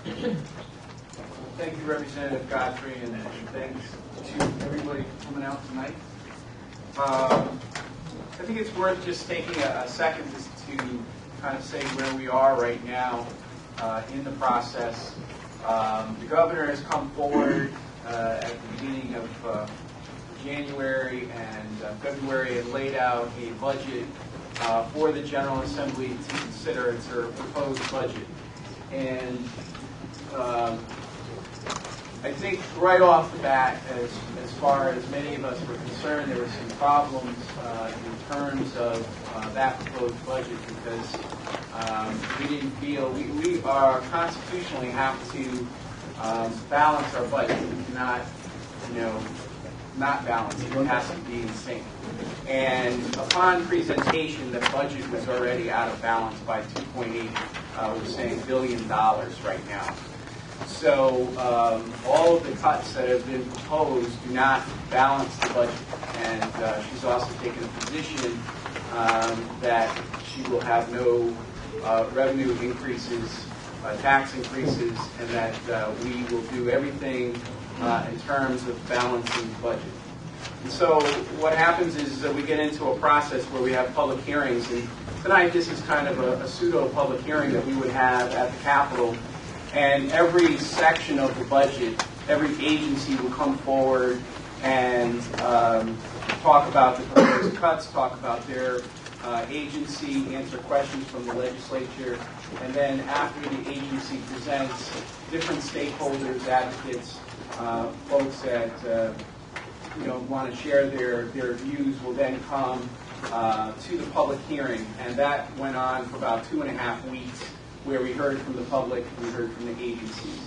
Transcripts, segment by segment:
Thank you, Representative Godfrey, and thanks to everybody for coming out tonight. I think it's worth just taking a second to kind of say where we are right now in the process. The governor has come forward at the beginning of January and February and laid out a budget for the General Assembly to consider. It's her proposed budget. And I think right off the bat, as far as many of us were concerned, there were some problems in terms of that proposed budget because we didn't feel we are constitutionally have to balance our budget. We cannot, not balance it. It has to be in sync. And upon presentation, the budget was already out of balance by 2.8, we're saying $1 billion right now. So all of the cuts that have been proposed do not balance the budget. And she's also taken a position that she will have no revenue increases, tax increases, and that we will do everything in terms of balancing the budget. And so what happens is that we get into a process where we have public hearings. And tonight this is kind of a pseudo-public hearing that we would have at the Capitol. And every section of the budget, every agency will come forward and talk about the proposed cuts, talk about their agency, answer questions from the legislature, and then after the agency presents, different stakeholders, advocates, folks that want to share their views will then come to the public hearing, and that went on for about 2.5 weeks, where we heard from the public, we heard from the agencies.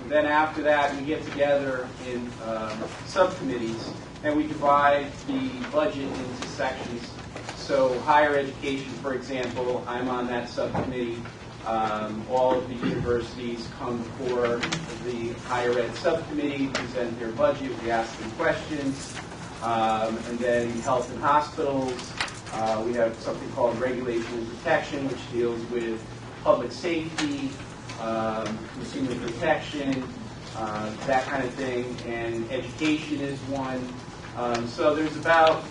And then after that, we get together in subcommittees, and we divide the budget into sections. So higher education, for example, I'm on that subcommittee. All of the universities come before the higher ed subcommittee, present their budget, we ask them questions. And then health and hospitals, we have something called regulation and protection, which deals with public safety, consumer protection, that kind of thing, and education is one. So there's about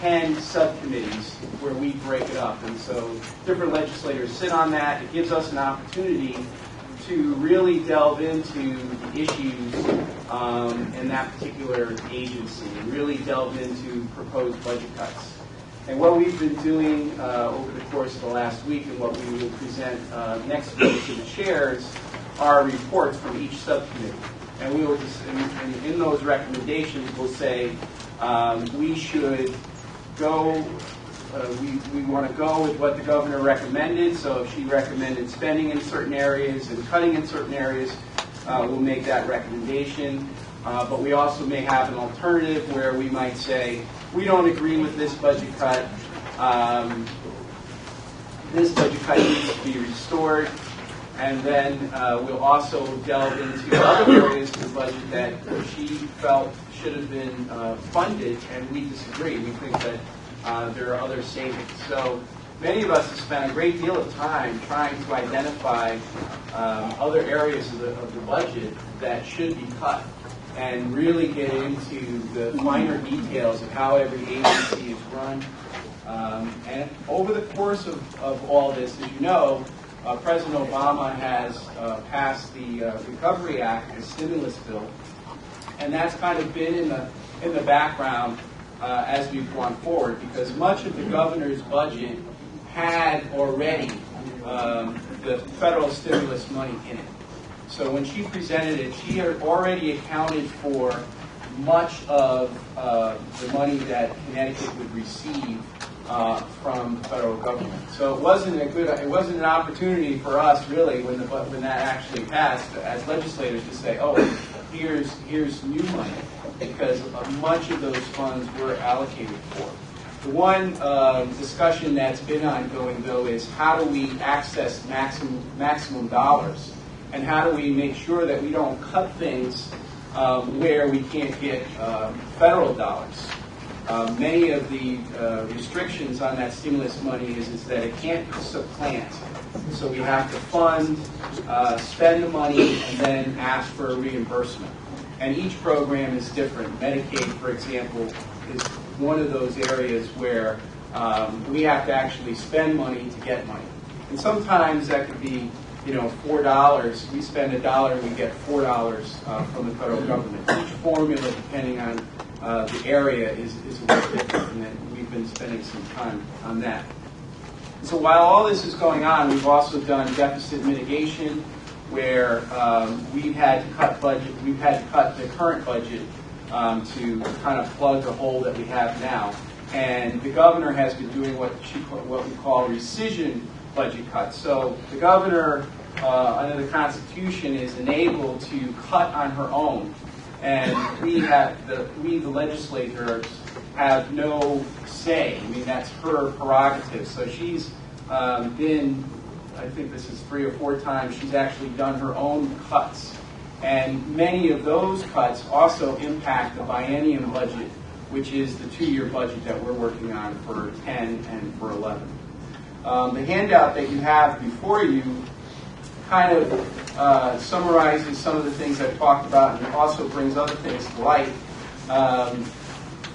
10 subcommittees where we break it up, and so different legislators sit on that. It gives us an opportunity to really delve into the issues in that particular agency and really delve into proposed budget cuts. And what we've been doing over the course of the last week and what we will present next week to the chairs are reports from each subcommittee. And we will just, in those recommendations, we'll say we should go, we want to go with what the governor recommended. So if she recommended spending in certain areas and cutting in certain areas, we'll make that recommendation. But we also may have an alternative where we might say, we don't agree with this budget cut. This budget cut needs to be restored. And then we'll also delve into other areas of the budget that she felt should have been funded, and we disagree. We think that there are other savings. So many of us have spent a great deal of time trying to identify other areas of the budget that should be cut, and really get into the finer details of how every agency is run. And over the course of all this, as you know, President Obama has passed the Recovery Act, the stimulus bill, and that's kind of been in the background as we've gone forward, because much of the governor's budget had already the federal stimulus money in it. So when she presented it, she had already accounted for much of the money that Connecticut would receive from the federal government. So it wasn't an opportunity for us really when that actually passed as legislators to say, oh, here's new money, because much of those funds were allocated for. The one discussion that's been ongoing though is how do we access maximum dollars, and how do we make sure that we don't cut things where we can't get federal dollars. Many of the restrictions on that stimulus money is that it can't supplant. So we have to fund, spend the money, and then ask for a reimbursement. And each program is different. Medicaid, for example, is one of those areas where we have to actually spend money to get money. And sometimes that could be, $4. We spend $1, we get $4 from the federal government. Each formula, depending on the area, is a little different, and then we've been spending some time on that. So while all this is going on, we've also done deficit mitigation, where we've had to cut budget. We've had to cut the current budget to kind of plug the hole that we have now. And the governor has been doing what we call rescission budget cuts. So the governor, under the Constitution, is enabled to cut on her own, and we, the legislators, have no say. I mean, that's her prerogative. So she's been, I think this is 3 or 4 times, she's actually done her own cuts. And many of those cuts also impact the biennium budget, which is the 2-year budget that we're working on for 10 and for 11. The handout that you have before you kind of summarizes some of the things I've talked about, and also brings other things to light.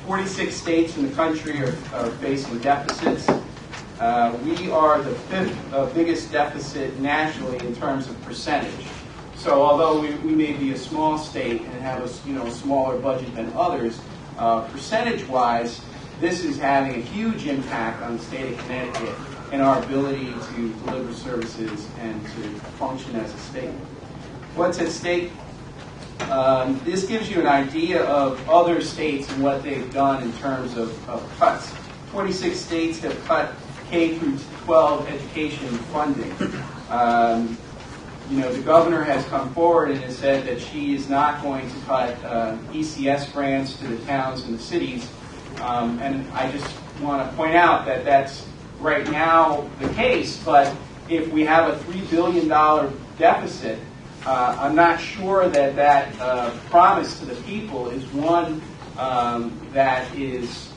46 states in the country are facing deficits. We are the 5th biggest deficit nationally in terms of percentage. So although we may be a small state and have a smaller budget than others, percentage-wise, this is having a huge impact on the state of Connecticut and our ability to deliver services and to function as a state. What's at stake? This gives you an idea of other states and what they've done in terms of cuts. 26 states have cut K through 12 education funding. The governor has come forward and has said that she is not going to cut ECS grants to the towns and the cities. And I just want to point out that that's right now the case, but if we have a $3 billion deficit, I'm not sure that promise to the people is one that is,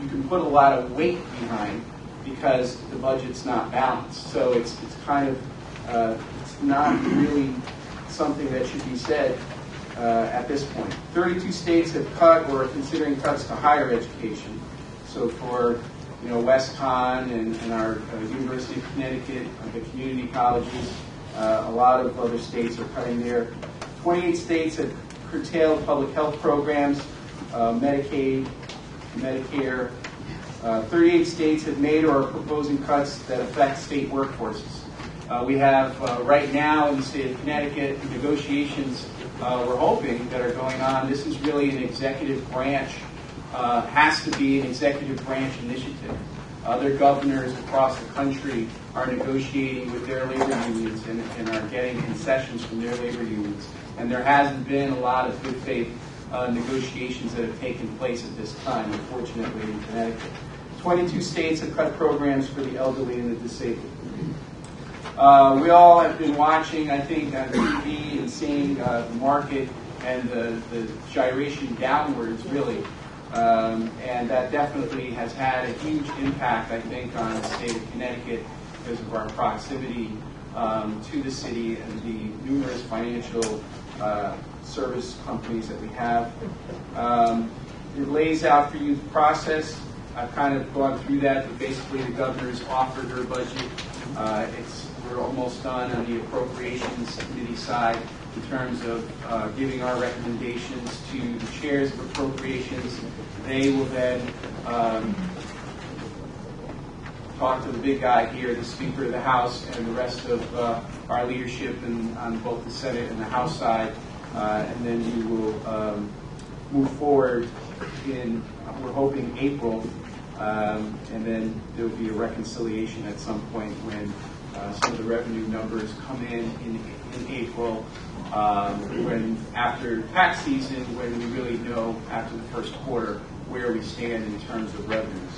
you can put a lot of weight behind, because the budget's not balanced. So it's kind of, it's not really something that should be said at this point. 32 states have cut or are considering cuts to higher education. So for WestCon and our University of Connecticut, the community colleges, a lot of other states are cutting there. 28 states have curtailed public health programs, Medicaid, Medicare. 38 states have made or are proposing cuts that affect state workforces. We have right now in the state of Connecticut negotiations we're hoping that are going on. This is really an executive branch, has to be an executive branch initiative. Other governors across the country are negotiating with their labor unions and are getting concessions from their labor unions. And there hasn't been a lot of good faith negotiations that have taken place at this time, unfortunately, in Connecticut. 22 states have cut programs for the elderly and the disabled. We all have been watching, I think, on TV and seeing the market and the gyration downwards, really. And that definitely has had a huge impact, I think, on the state of Connecticut because of our proximity to the city and the numerous financial service companies that we have. It lays out for you the process. I've kind of gone through that, but basically the governor's offered her budget. We're almost done on the appropriations committee side in terms of giving our recommendations to the chairs of appropriations. They will then talk to the big guy here, the Speaker of the House, and the rest of our leadership on both the Senate and the House side, and then we will move forward in, we're hoping, April, and then there will be a reconciliation at some point when some of the revenue numbers come in April, when after tax season, when we really know after the first quarter where we stand in terms of revenues.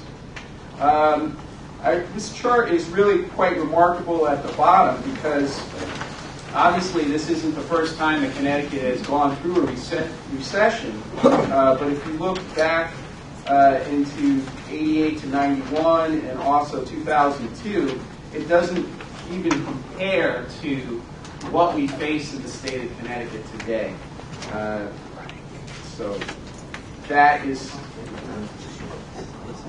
This chart is really quite remarkable at the bottom because obviously this isn't the first time that Connecticut has gone through a recession, but if you look back into 88 to 91 and also 2002, it doesn't even compare to what we face in the state of Connecticut today. So that is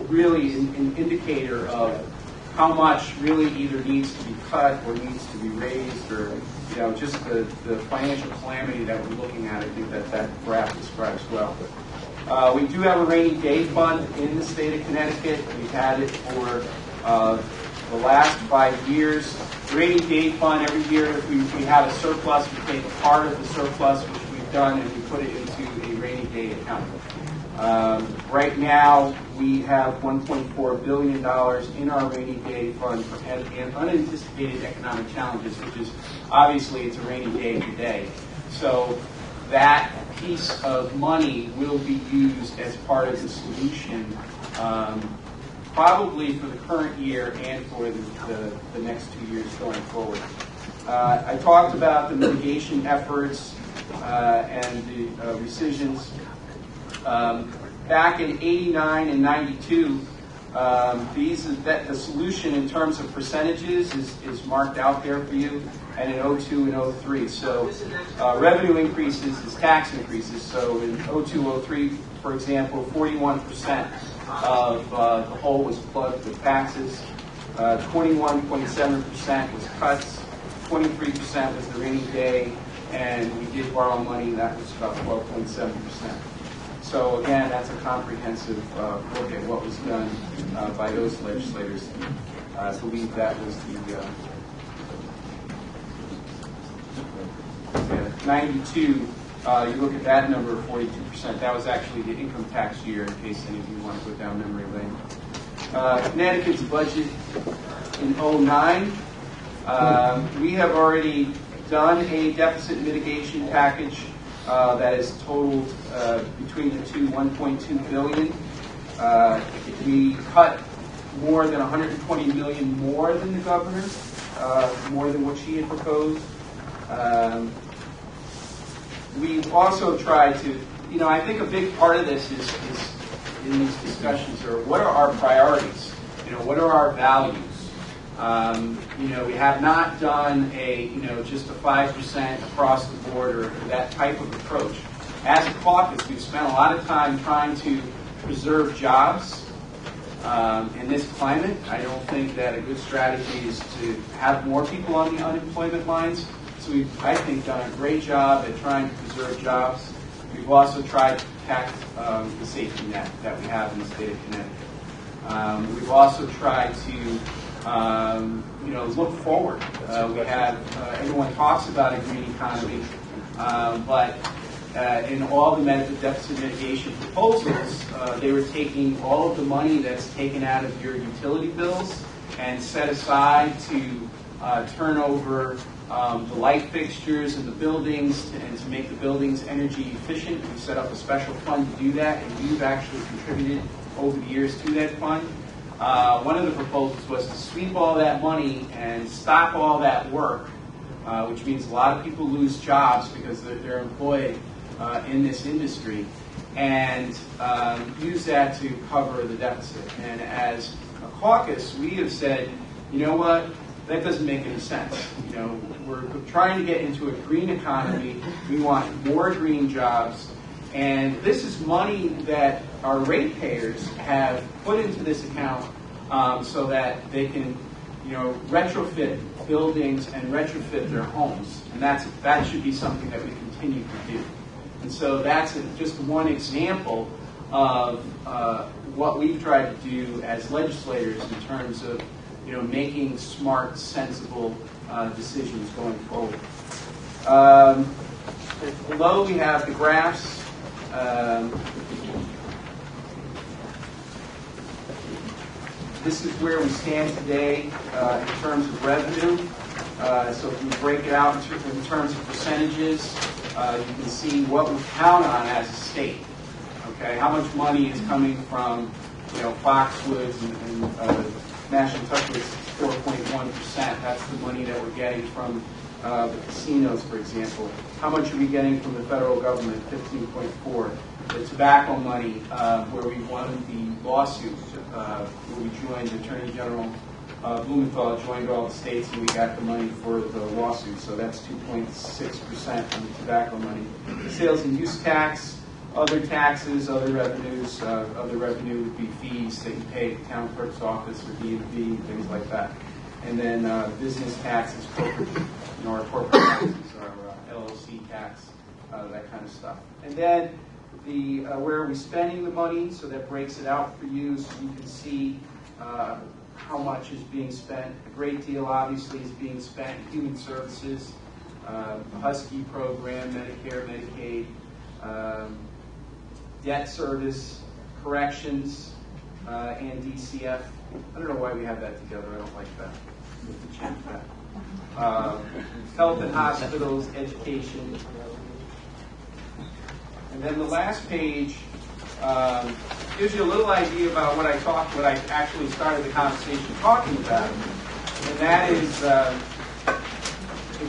really an indicator of how much really either needs to be cut or needs to be raised, or just the financial calamity that we're looking at. I think that graph describes well. We do have a rainy day fund in the state of Connecticut. We've had it for the last 5 years. The rainy day fund, every year if we have a surplus, we take a part of the surplus, which we've done, and we put it into a rainy day account. Right now, we have $1.4 billion in our rainy day fund for unanticipated economic challenges, which is obviously it's a rainy day today. So that piece of money will be used as part of the solution, probably for the current year and for the next 2 years going forward. I talked about the mitigation efforts and the rescissions. Back in 89 and 92, the solution in terms of percentages is marked out there for you, and in 02 and 03. So revenue increases is tax increases. So in 02, 03, for example, 41% of the hole was plugged with taxes, 21.7% was cuts, 23% was the rainy day, and we did borrow money, that was about 12.7%. So again, that's a comprehensive look at what was done by those legislators. I believe that was the 92. You look at that number of 42%. That was actually the income tax year, in case any of you want to go down memory lane. Connecticut's budget in 09. We have already done a deficit mitigation package that is totaled between the two $1.2 billion. We cut more than $120 million more than the governor, more than what she had proposed. We've also tried to, I think a big part of this is in these discussions are what are our priorities? What are our values? We have not done just a 5% across the board or that type of approach. As a caucus, we've spent a lot of time trying to preserve jobs in this climate. I don't think that a good strategy is to have more people on the unemployment lines. So we've, I think, done a great job at trying to preserve jobs. We've also tried to protect the safety net that we have in the state of Connecticut. We've also tried to look forward. We have, everyone talks about a green economy, but in all the deficit mitigation proposals, they were taking all of the money that's taken out of your utility bills and set aside to turn over the light fixtures in the buildings and to make the buildings energy efficient. We set up a special fund to do that, and you've actually contributed over the years to that fund. One of the proposals was to sweep all that money and stop all that work, which means a lot of people lose jobs because they're employed in this industry, and use that to cover the deficit. And as a caucus, we have said, you know what, that doesn't make any sense. We're trying to get into a green economy. We want more green jobs. And this is money that our ratepayers have put into this account so that they can, retrofit buildings and retrofit their homes. And that should be something that we continue to do. And so that's just one example of what we've tried to do as legislators in terms of, making smart, sensible decisions going forward. Below we have the graphs. This is where we stand today in terms of revenue. So if we break it out in terms of percentages, you can see what we count on as a state. Okay, how much money is coming from Foxwoods and National Tuckwoods 4.1%. That's the money that we're getting from the casinos, for example. How much are we getting from the federal government? 15.4. The tobacco money, where we won the lawsuit, where we joined Attorney General Blumenthal, joined all the states, and we got the money for the lawsuit. So that's 2.6% on the tobacco money. Sales and use tax, other taxes, other revenues. Other revenue would be fees that you pay at the town clerk's office or D&B, things like that. And then business taxes, corporate, our corporate taxes, our LLC tax, that kind of stuff. And then the where are we spending the money? So that breaks it out for you, so you can see how much is being spent. A great deal, obviously, is being spent in human services, the Husky program, Medicare, Medicaid, debt service, corrections, and DCF. I don't know why we have that together. I don't like that. We have to change that. Health and hospitals, education. And then the last page gives you a little idea about what I actually started the conversation talking about. And that is the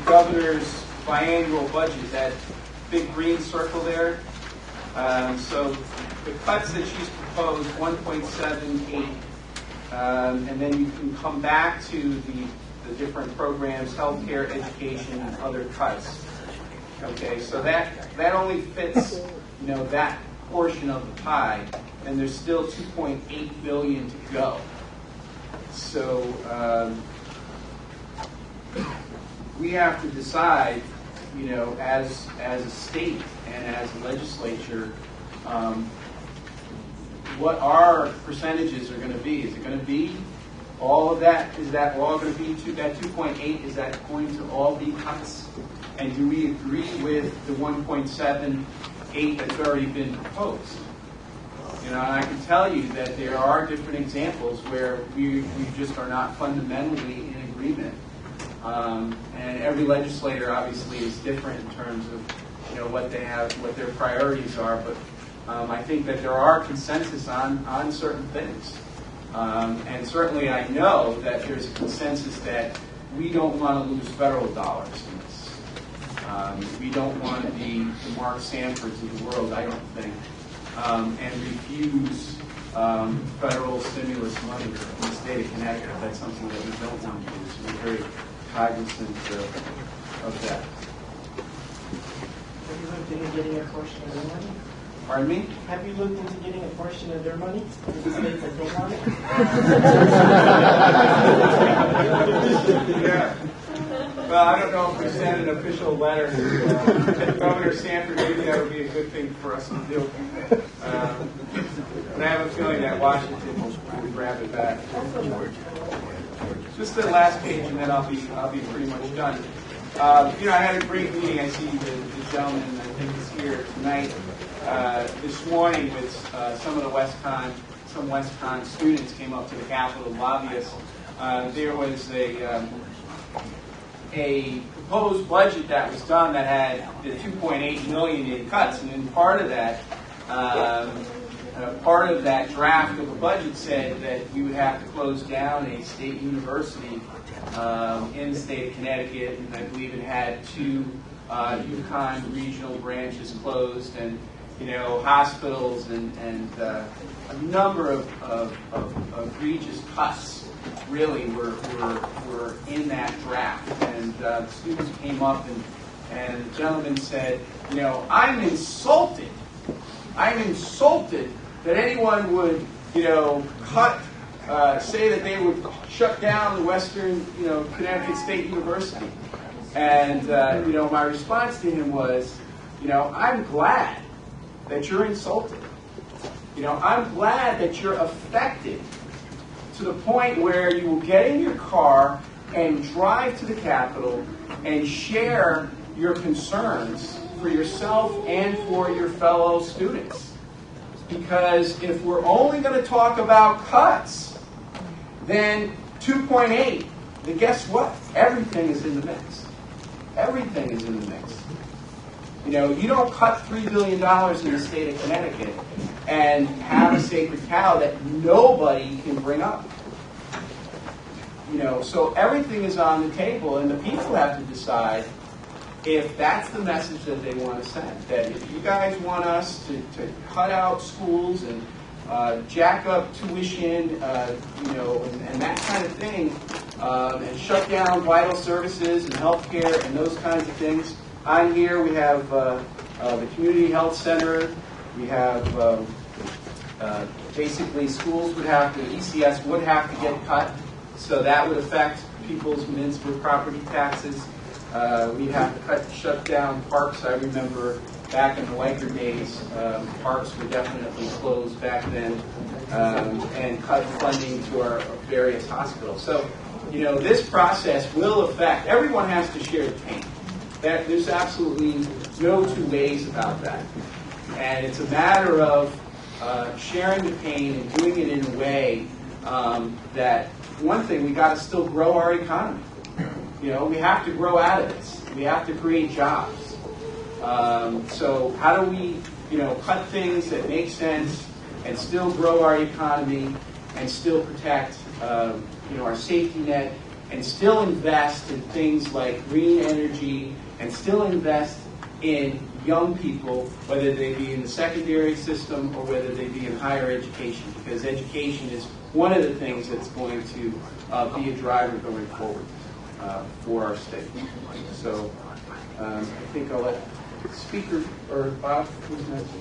governor's biannual budget, that big green circle there. So the cuts that she's proposed, 1.78, and then you can come back to the different programs, healthcare, education, and other cuts. Okay, so that only fits, that portion of the pie, and there's still 2.8 billion to go. So we have to decide, as a state and as a legislature, what our percentages are going to be. Is it going to be all of that? Is that all going to be that 2.8? Is that going to all be cuts? And do we agree with the 1.78 that's already been proposed? And I can tell you that there are different examples where we just are not fundamentally in agreement. And every legislator obviously is different in terms of what they have, what their priorities are. But I think that there are consensus on certain things. And certainly I know that there's a consensus that we don't want to lose federal dollars in this. We don't want to be the Mark Sanfords of the world, I don't think, and refuse federal stimulus money in the state of Connecticut. That's something that we don't want to do. So we're very cognizant of that. Have you looked into getting a portion of their money? Pardon me? Have you looked into getting a portion of their money? The states that don't want it? Yeah. Well, I don't know if we send an official letter to Governor Sanford. Maybe that would be a good thing for us to do. But I have a feeling that Washington will grab it back. Just the last page, and then I'll be pretty much done. I had a great meeting. I see the gentleman, I think, is here tonight. This morning, with some of the WestCon students came up to the Capitol lobbyists. There was a proposed budget that was done that had the 2.8 million in cuts, and then part of that draft of the budget said that we would have to close down a state university in the state of Connecticut, and I believe it had 2 UConn regional branches closed, and hospitals and a number of egregious cuts really were in that draft. And the students came up and the gentleman said, I'm insulted that anyone would, cut, say that they would shut down the Western, Connecticut State University. And, my response to him was, I'm glad that you're insulted. I'm glad that you're affected to the point where you will get in your car and drive to the Capitol and share your concerns for yourself and for your fellow students. Because if we're only going to talk about cuts, then 2.8, then guess what? Everything is in the mix. Everything is in the mix. You don't cut $3 billion in the state of Connecticut and have a sacred cow that nobody can bring up. So everything is on the table, and the people have to decide if that's the message that they want to send. That if you guys want us to cut out schools and jack up tuition, and that kind of thing, and shut down vital services and healthcare and those kinds of things. On here we have the community health center. We have basically schools would have to, ECS would have to get cut, so that would affect people's municipal property taxes. We'd have to shut down parks. I remember back in the Liker days, parks were definitely closed back then, and cut funding to our various hospitals. So, this process will affect, everyone has to share the pain. There's absolutely no two ways about that. And it's a matter of sharing the pain and doing it in a way that, one thing, we got to still grow our economy. We have to grow out of this. We have to create jobs. So how do we, cut things that make sense and still grow our economy and still protect, our safety net and still invest in things like green energy and still invest in young people, whether they be in the secondary system or whether they be in higher education, because education is one of the things that's going to be a driver going forward for our state. So I think I'll let Speaker, or Bob, who's next?